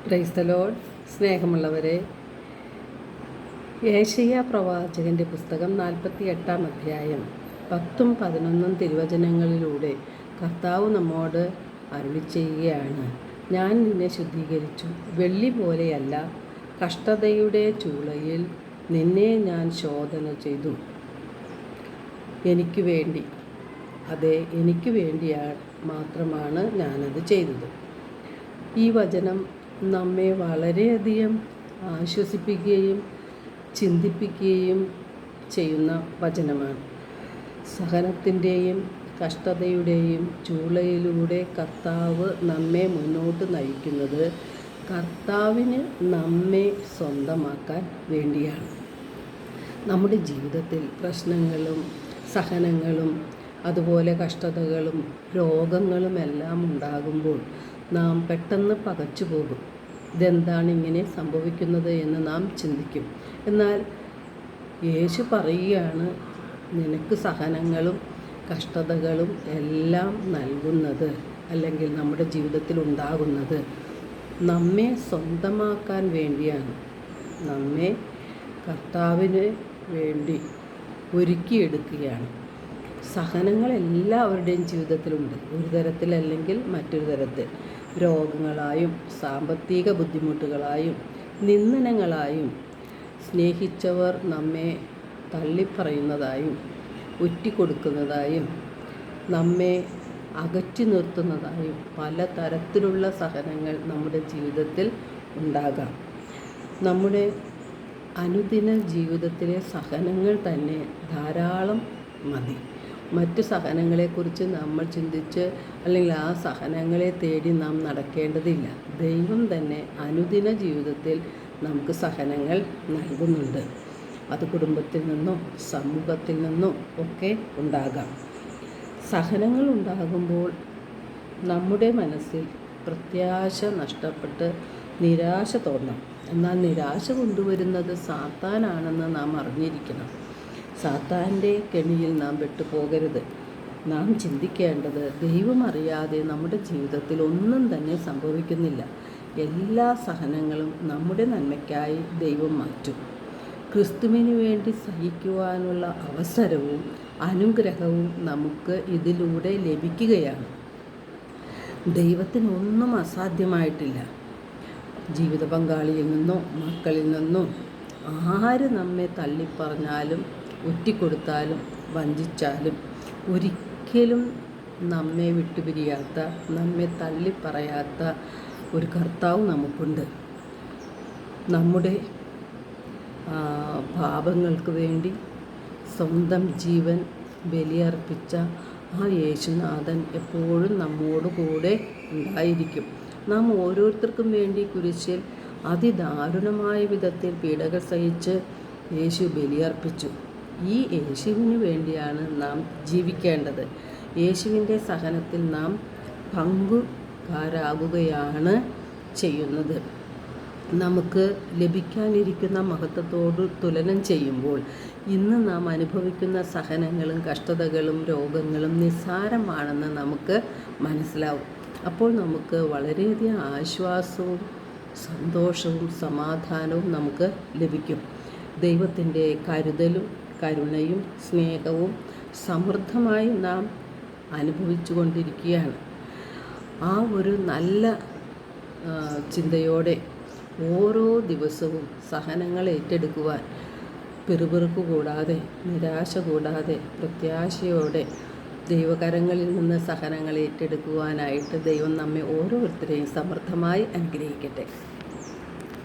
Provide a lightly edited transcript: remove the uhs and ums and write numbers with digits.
Praise the Lord. സ്നേഹമുള്ളവരെ, യേശയ്യാ പ്രവാചകൻ്റെ പുസ്തകം 48-ാം അധ്യായം 10-11 തിരുവചനങ്ങളിലൂടെ കർത്താവ് നമ്മോട് അരുളിച്ചെയ്യുകയാണ്. ഞാൻ നിന്നെ ശുദ്ധീകരിച്ചു, വെള്ളി പോലെയല്ല, കഷ്ടതയുടെ ചൂളയിൽ നിന്നെ ഞാൻ ശോധന ചെയ്തു. എനിക്ക് വേണ്ടി, അതെ, എനിക്ക് വേണ്ടി മാത്രമാണ് ഞാനത് ചെയ്തത്. ഈ വചനം നമ്മെ വളരെയധികം ആശ്വസിപ്പിക്കുകയും ചിന്തിപ്പിക്കുകയും ചെയ്യുന്ന വചനമാണ്. സഹനത്തിൻ്റെയും കഷ്ടതയുടെയും ചൂളയിലൂടെ കർത്താവ് നമ്മെ മുന്നോട്ട് നയിക്കുന്നത് കർത്താവിന് നമ്മെ സ്വന്തമാക്കാൻ വേണ്ടിയാണ്. നമ്മുടെ ജീവിതത്തിൽ പ്രശ്നങ്ങളും സഹനങ്ങളും അതുപോലെ കഷ്ടതകളും രോഗങ്ങളും എല്ലാം ഉണ്ടാകുമ്പോൾ നാം പെട്ടെന്ന് പകച്ചു പോകും. ഇതെന്താണ് ഇങ്ങനെ സംഭവിക്കുന്നത് എന്ന് നാം ചിന്തിക്കും. എന്നാൽ യേശു പറയുകയാണ്, നിനക്ക് സഹനങ്ങളും കഷ്ടതകളും എല്ലാം നൽകുന്നത്, അല്ലെങ്കിൽ നമ്മുടെ ജീവിതത്തിൽ ഉണ്ടാകുന്നത് നമ്മെ സ്വന്തമാക്കാൻ വേണ്ടിയാണ്. നമ്മെ കർത്താവിന് വേണ്ടി ഒരുക്കിയെടുക്കുകയാണ്. സഹനങ്ങൾ എല്ലാവരുടെയും ജീവിതത്തിലുണ്ട്, ഒരു തരത്തിലല്ലെങ്കിൽ മറ്റൊരു തരത്തിൽ. രോഗങ്ങളായും സാമ്പത്തിക ബുദ്ധിമുട്ടുകളായും നിന്ദനങ്ങളായും സ്നേഹിച്ചവർ നമ്മെ തള്ളിപ്പറയുന്നതായും ഒറ്റിക്കൊടുക്കുന്നതായും നമ്മെ അകറ്റി നിർത്തുന്നതായും പല തരത്തിലുള്ള സഹനങ്ങൾ നമ്മുടെ ജീവിതത്തിൽ ഉണ്ടാകാം. നമ്മുടെ അനുദിന ജീവിതത്തിലെ സഹനങ്ങൾ തന്നെ ധാരാളം മതി. മറ്റു സഹനങ്ങളെക്കുറിച്ച് നമ്മൾ ചിന്തിച്ച് അല്ലെങ്കിൽ ആ സഹനങ്ങളെ തേടി നാം നടക്കേണ്ടതില്ല. ദൈവം തന്നെ അനുദിന ജീവിതത്തിൽ നമുക്ക് സഹനങ്ങൾ നൽകുന്നുണ്ട്. അത് കുടുംബത്തിൽ നിന്നോ സമൂഹത്തിൽ നിന്നോ ഒക്കെ ഉണ്ടാകാം. സഹനങ്ങൾ ഉണ്ടാകുമ്പോൾ നമ്മുടെ മനസ്സിൽ പ്രത്യാശ നഷ്ടപ്പെട്ട് നിരാശ തോന്നാം. എന്നാൽ നിരാശ കൊണ്ടുവരുന്നത് സാത്താനാണെന്ന് നാം അറിഞ്ഞിരിക്കണം. സാത്താൻ്റെ കെണിയിൽ നാം പെട്ടുപോകരുത്. നാം ചിന്തിക്കേണ്ടത്, ദൈവം അറിയാതെ നമ്മുടെ ജീവിതത്തിൽ ഒന്നും തന്നെ സംഭവിക്കുന്നില്ല. എല്ലാ സഹനങ്ങളും നമ്മുടെ നന്മയ്ക്കായി ദൈവം മാറ്റും. ക്രിസ്തുവിന് വേണ്ടി സഹിക്കുവാനുള്ള അവസരവും അനുഗ്രഹവും നമുക്ക് ഇതിലൂടെ ലഭിക്കുകയാണ്. ദൈവത്തിനൊന്നും അസാധ്യമായിട്ടില്ല. ജീവിത പങ്കാളിയിൽ നിന്നോ മക്കളിൽ നിന്നോ ആര് നമ്മെ തള്ളിപ്പറഞ്ഞാലും ഒറ്റിക്കൊടുത്താലും വഞ്ചിച്ചാലും ഒരിക്കലും നമ്മെ വിട്ടുപിരിയാത്ത, നമ്മെ തള്ളിപ്പറയാത്ത ഒരു കർത്താവ് നമുക്കുണ്ട്. നമ്മുടെ പാപങ്ങൾക്ക് വേണ്ടി സ്വന്തം ജീവൻ ബലിയർപ്പിച്ച ആ യേശുനാഥൻ എപ്പോഴും നമ്മോട് കൂടെ ഉണ്ടായിരിക്കും. നാം ഓരോരുത്തർക്കും വേണ്ടി കുരിശിൽ അതിദാരുണമായ വിധത്തിൽ പീഡകൾ സഹിച്ച് യേശു ബലിയർപ്പിച്ചു. ഈ യേശുവിന് വേണ്ടിയാണ് നാം ജീവിക്കേണ്ടത്. യേശുവിൻ്റെ സഹനത്തിൽ നാം പങ്കുകാരാകുകയാണ് ചെയ്യുന്നത്. നമുക്ക് ലഭിക്കാനിരിക്കുന്ന മഹത്വത്തോട് തുലനം ചെയ്യുമ്പോൾ ഇന്ന് നാം അനുഭവിക്കുന്ന സഹനങ്ങളും കഷ്ടതകളും രോഗങ്ങളും നിസ്സാരമാണെന്ന് നമുക്ക് മനസ്സിലാവും. അപ്പോൾ നമുക്ക് വളരെയധികം ആശ്വാസവും സന്തോഷവും സമാധാനവും നമുക്ക് ലഭിക്കും. ദൈവത്തിൻ്റെ കരുതലും കരുണയും സ്നേഹവും സമൃദ്ധമായി നാം അനുഭവിച്ചു കൊണ്ടിരിക്കുകയാണ്. ആ ഒരു നല്ല ചിന്തയോടെ ഓരോ ദിവസവും സഹനങ്ങൾ ഏറ്റെടുക്കുവാൻ പിറുപിറുക്ക് കൂടാതെ, നിരാശ കൂടാതെ, പ്രത്യാശയോടെ ദൈവകരങ്ങളിൽ നിന്ന് സഹനങ്ങൾ ഏറ്റെടുക്കുവാനായിട്ട് ദൈവം നമ്മെ ഓരോരുത്തരെയും സമൃദ്ധമായി അനുഗ്രഹിക്കട്ടെ.